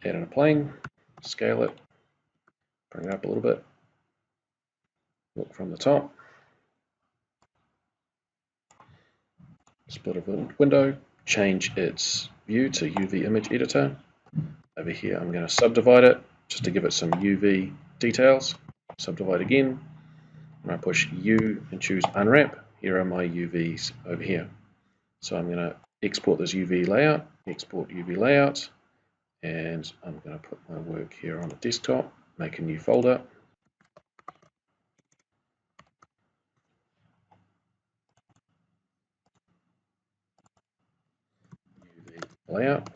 add in a plane, scale it, bring it up a little bit, look from the top, split a window, change its view to UV image editor. Over here I'm going to subdivide it just to give it some UV details. Subdivide again, and I push U and choose unwrap. Here are my UVs over here. So I'm going to export this UV layout, export UV layout, and I'm going to put my work here on the desktop, make a new folder. UV layout.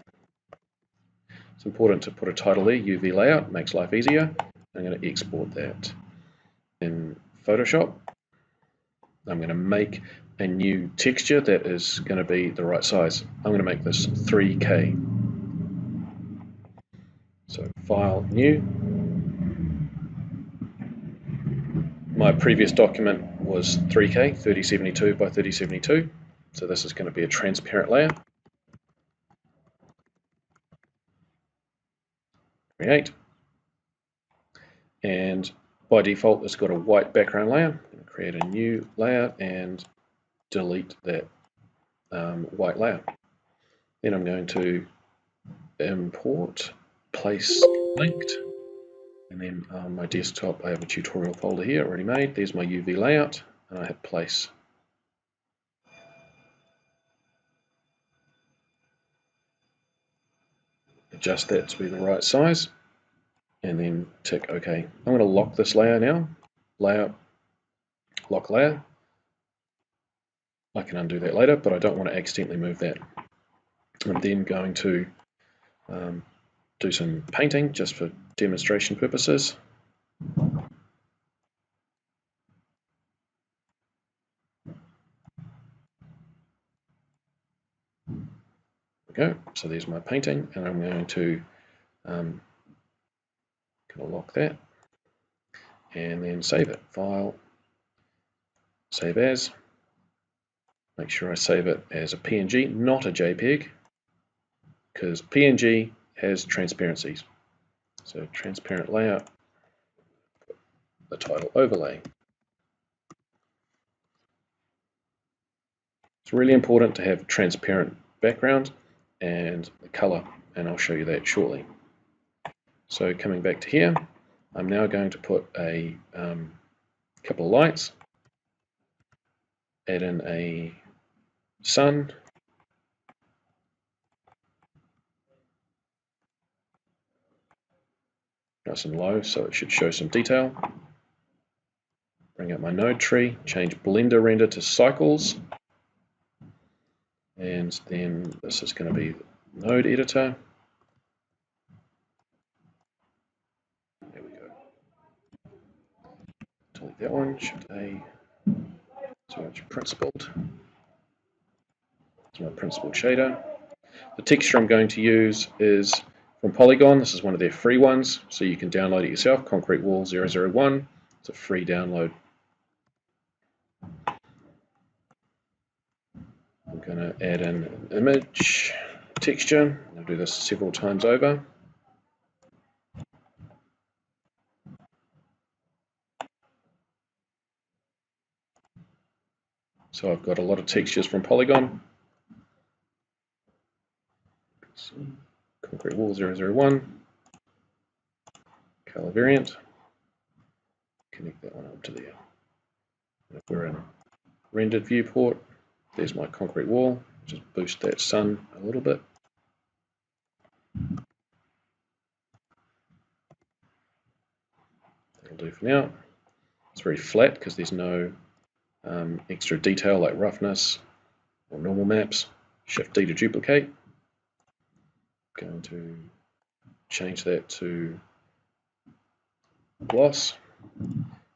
It's important to put a title there, UV layout, makes life easier. I'm going to export that in Photoshop. I'm going to make a new texture that is going to be the right size. I'm going to make this 3K. So File, New. My previous document was 3K, 3072 by 3072. So this is going to be a transparent layer. Create. And by default, it's got a white background layer. I'm going to create a new layer and delete that white layer. Then I'm going to import, place linked, and then on my desktop I have a tutorial folder here already made. There's my UV layout, and I hit place. Adjust that to be the right size, and then tick OK. I'm going to lock this layer now. Layout, lock layer. I can undo that later, but I don't want to accidentally move that. I'm then going to do some painting just for demonstration purposes. Go. So there's my painting, and I'm going to lock that and then save it. File, save as. Make sure I save it as a PNG, not a JPEG, because PNG has transparencies. So transparent layout, the title overlay. It's really important to have transparent background and the color, and I'll show you that shortly. So coming back to here, I'm now going to put a couple of lights, add in a sun, nice and low so it should show some detail. Bring up my node tree, change blender render to cycles, and then this is going to be node editor. There we go. Delete that one, Shift A, so much principled. It's my principled shader. The texture I'm going to use is from Polygon. This is one of their free ones, so you can download it yourself. Concrete Wall 001. It's a free download. I'm going to add in an image texture. I'll do this several times over. So I've got a lot of textures from Polygon. Concrete Wall 001. Color variant. Connect that one up to there. If we're in rendered viewport, there's my concrete wall. Just boost that sun a little bit. That'll do for now. It's very flat because there's no extra detail like roughness or normal maps. Shift D to duplicate. Going to change that to gloss.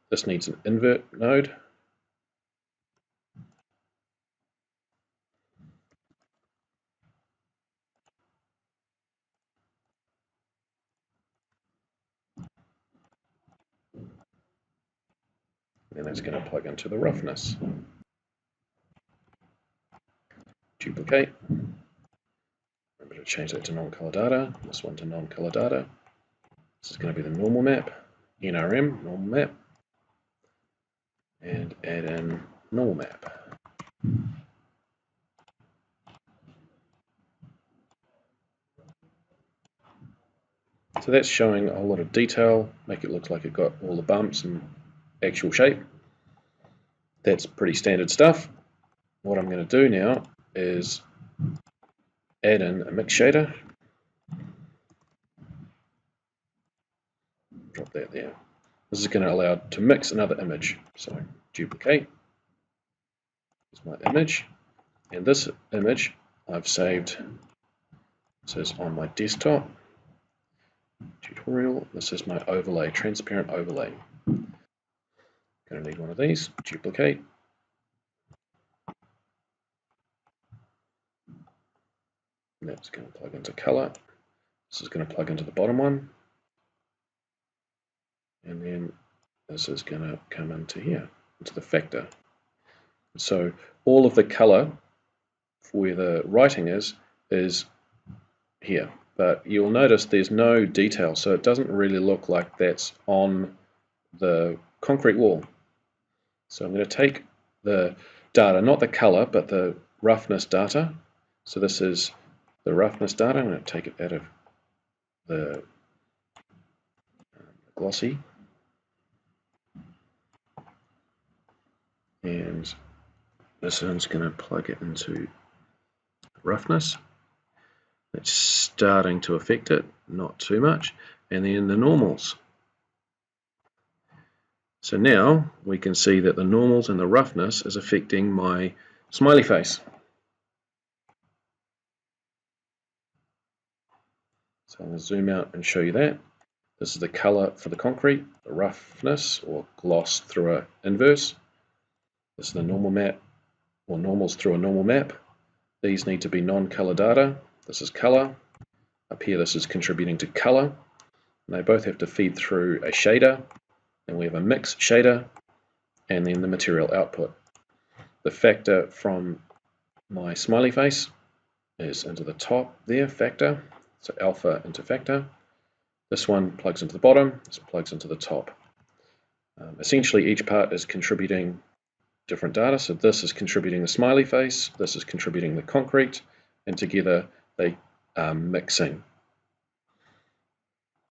This needs an invert node. And that's going to plug into the roughness. Duplicate. Remember to change that to non-color data, this one to non-color data. This is going to be the normal map, NRM, normal map, and add in normal map. So that's showing a whole lot of detail, make it look like it got all the bumps and actual shape. That's pretty standard stuff. What I'm going to do now is add in a mix shader. Drop that there. This is going to allow it to mix another image. So duplicate. Here's my image. And this image I've saved. This is on my desktop. Tutorial. This is my overlay, transparent overlay. Going to need one of these. Duplicate. And that's going to plug into color. This is going to plug into the bottom one. And then this is going to come into here, into the factor. So all of the color where the writing is here. But you'll notice there's no detail, so it doesn't really look like that's on the concrete wall. So I'm going to take the data, not the color, but the roughness data. So this is the roughness data. I'm going to take it out of the glossy. And this one's going to plug it into roughness. It's starting to affect it, not too much. And then the normals. So now we can see that the normals and the roughness is affecting my smiley face. So I'm going to zoom out and show you that. This is the color for the concrete, the roughness or gloss through an inverse. This is the normal map or normals through a normal map. These need to be non-color data. This is color. Up here this is contributing to color. And they both have to feed through a shader. And we have a mix shader and then the material output. The factor from my smiley face is into the top there, factor. So alpha into factor. This one plugs into the bottom, this plugs into the top. Essentially each part is contributing different data. So this is contributing the smiley face, this is contributing the concrete, and together they are mixing